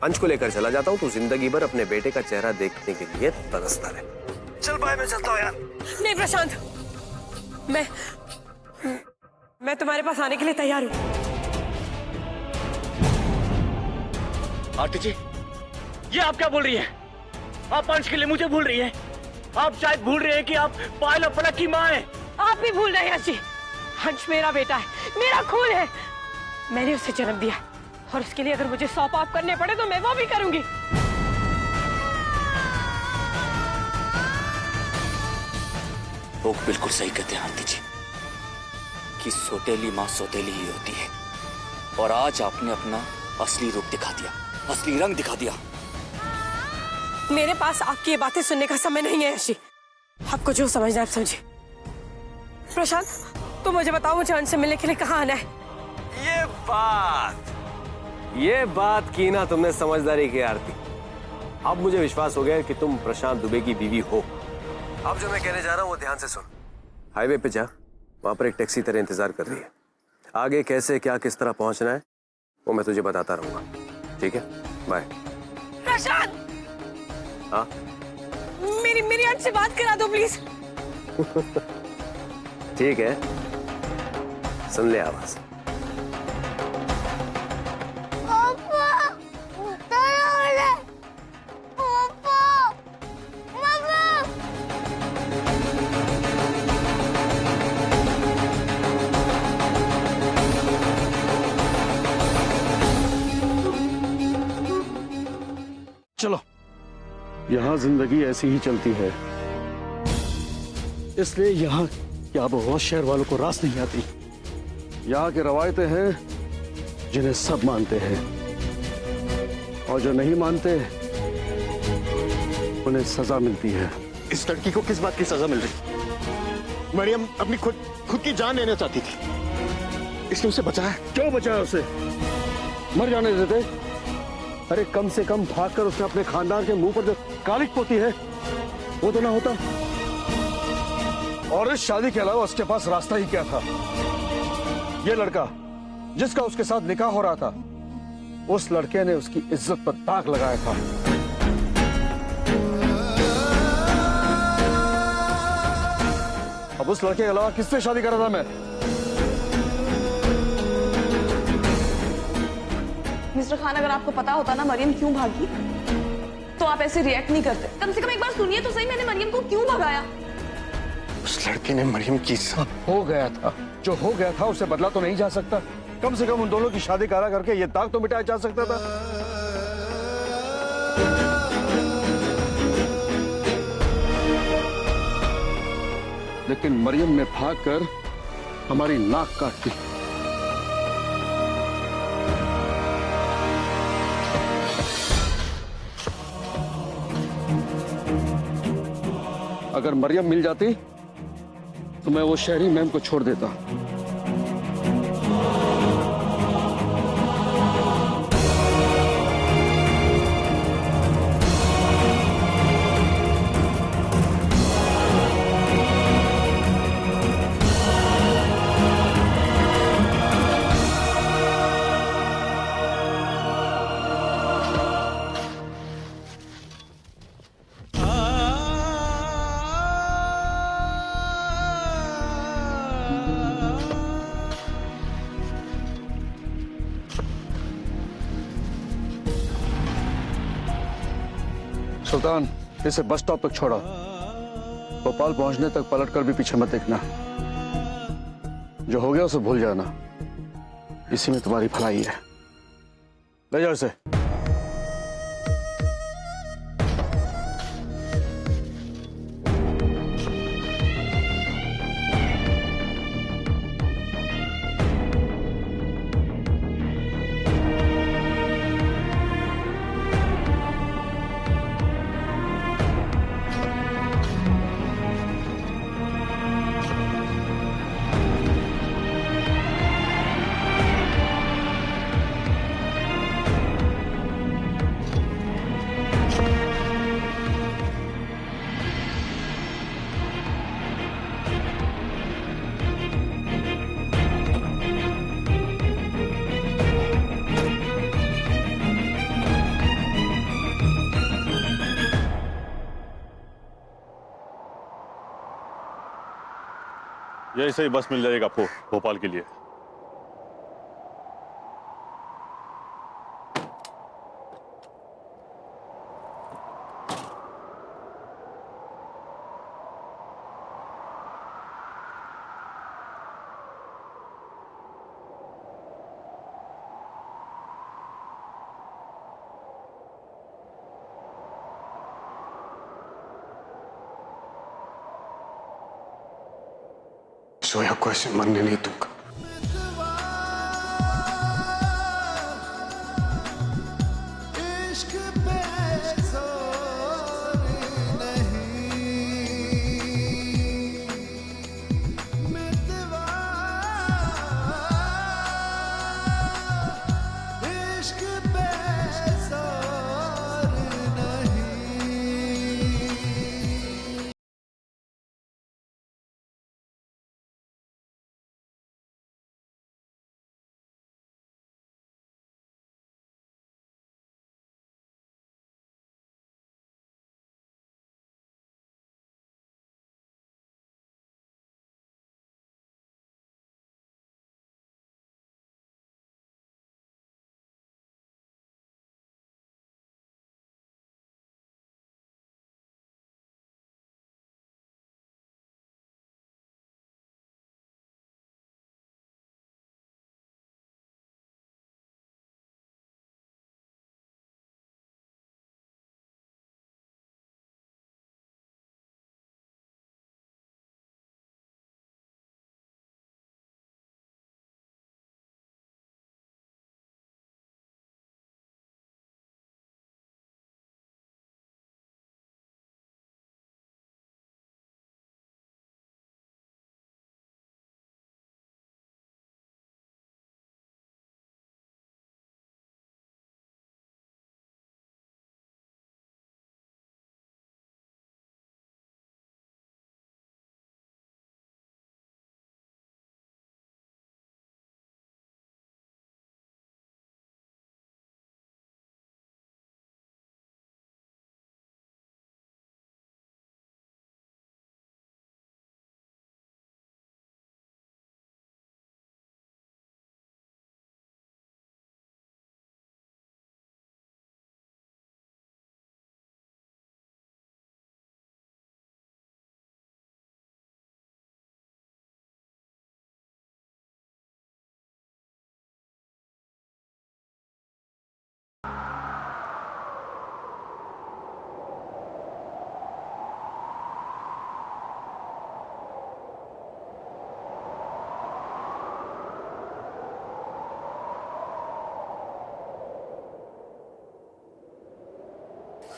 अंश को लेकर चला जाता हूँ, तू जिंदगी भर अपने बेटे का चेहरा देखने के लिए तरसता रहे। चल बाय, मैं चलता हूँ यार। नहीं प्रशांत, मैं तुम्हारे पास आने के लिए तैयार हूँ। आरती जी, ये आप क्या बोल रही हैं? आप अंश के लिए मुझे भूल रही हैं। आप शायद भूल रहे हैं कि आप पायल और पलक की माँ हैं। आप भी भूल रहे हैं जी, अंश मेरा बेटा है, मेरा खून है। मैंने उसे जन्म दिया और उसके लिए अगर मुझे 100 पाप करने पड़े तो मैं वो भी करूंगी। लोग बिल्कुल सही कहते हैं आरती जी कि सौतेली माँ सौतेली ही होती है, और आज आपने अपना असली रूप दिखा दिया, असली रंग दिखा दिया। मेरे पास आपकी ये बातें सुनने का समय नहीं है यशी। आपको जो समझना है आप समझिए। प्रशांत, तो मुझे बताओ, मुझे अंश से मिलने के लिए कहाँ आना है? ये बात की ना तुमने समझदारी की आरती। अब मुझे विश्वास हो गया कि तुम प्रशांत दुबे की बीवी हो। अब जो मैं कहने जा रहा हूँ वो ध्यान से सुन। हाईवे पे जा, वहां पर एक टैक्सी तेरे इंतजार कर रही है। आगे कैसे क्या किस तरह पहुंचना है वो मैं तुझे बताता रहूंगा, ठीक है? बाय। प्रशांत, हाँ मेरी अंश से बात करा दो प्लीज। ठीक है, सुन ले आवाज। चलो, यहाँ जिंदगी ऐसी ही चलती है, इसलिए यहाँ क्या बहुत शहर वालों को रास नहीं आती। यहाँ की रवायतें हैं जिन्हें सब मानते हैं, और जो नहीं मानते उन्हें सजा मिलती है। इस लड़की को किस बात की सजा मिल रही? मरियम अपनी खुद की जान लेना चाहती थी, इसने उसे बचाया। क्यों बचाया उसे? मर जाने देते। अरे कम से कम भागकर उसने अपने खानदान के मुंह पर जो कालिक पोती है वो तो ना होता। और इस शादी के अलावा उसके पास रास्ता ही क्या था? ये लड़का जिसका उसके साथ निकाह हो रहा था, उस लड़के ने उसकी इज्जत पर दाग लगाया था। अब उस लड़के के अलावा किससे शादी कर रहा था मैं? मिस्टर खान, अगर आपको पता होता ना मरियम क्यों भागी, तो आप ऐसे रिएक्ट नहीं करते। कम से कम एक बार सुनिए तो सही, मैंने मरियम को क्यों भगाया? उस लड़के ने मरियम की हो गया था जो हो गया था, उसे बदला तो नहीं जा सकता। कम से कम उन दोनों की शादी करा करके ये दाग तो मिटाया जा सकता था। लेकिन मरियम ने भागकर हमारी नाक काट दी। अगर मरियम मिल जाती तो मैं वो शहरी मैम को छोड़ देता। सुल्तान, इसे बस स्टॉप तक छोड़ा। भोपाल पहुंचने तक पलटकर भी पीछे मत देखना। जो हो गया उसे भूल जाना, इसी में तुम्हारी भलाई है। ले जाओ इसे। यही सही बस मिल जाएगा आपको भोपाल के लिए। जोया को ऐसे मरने नहीं दूंगा।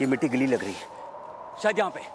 ये मिट्टी गली लग रही है, शायद यहाँ पे।